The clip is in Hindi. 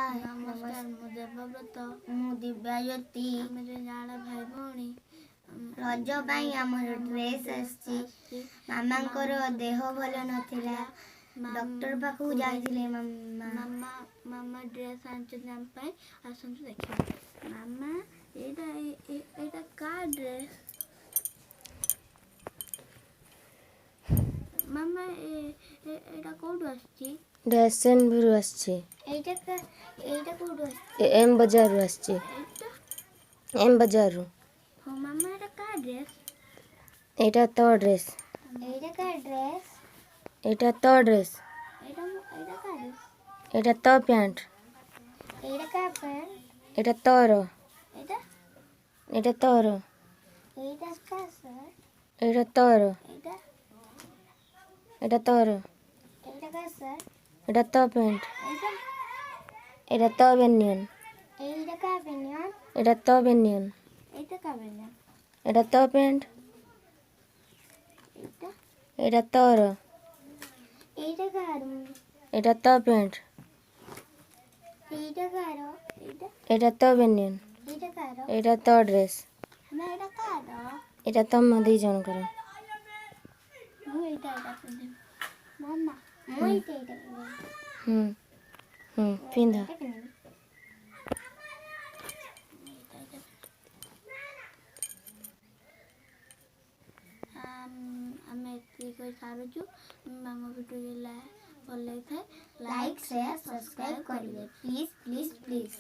नमस्कार मु देवव्रत मु दिव्याज्योति मेरे जाड़ा भाई भौणी रज पाई आमर ड्रेस आसी मामांकर देह भल नथिला डॉक्टर पाखु जाइथिले मामा मामा ड्रेस आनछन हम पाई आसंतु देखिबा मामा एटा का ड्रेस मामा एटा कोड आछि डैसन भरू आछि एटा कोड आछि एम बाजार आछि एम बाजार हो मामा एटा का ड्रेस एटा तो ड्रेस एटा का ड्रेस एटा तो ड्रेस एटा का ड्रेस एटा तो पैंट एटा का पैंट एटा तोर एटा एटा तोर एटा का शर्ट एटा तोर एटा एटा तोर एटा का शर्ट एटा तो पैंट एटा एटा तो बेनियन एटा का बनियान एटा तो बेनियन एटा का बेना एटा तो पैंट एटा एटा तोर एटा का एटा तो पैंट एटा का एटा एटा तो बेनियन एटा का एटा तो ड्रेस ना एटा का द एटा तुम दी जन कर मु एटा पिंदे मामा मु एटा पिंधा आमे एति कोइ सारुचु मामा वीडियो भल लाइक लाइक शेयर सब्सक्राइब करिए प्लीज प्लीज प्लीज।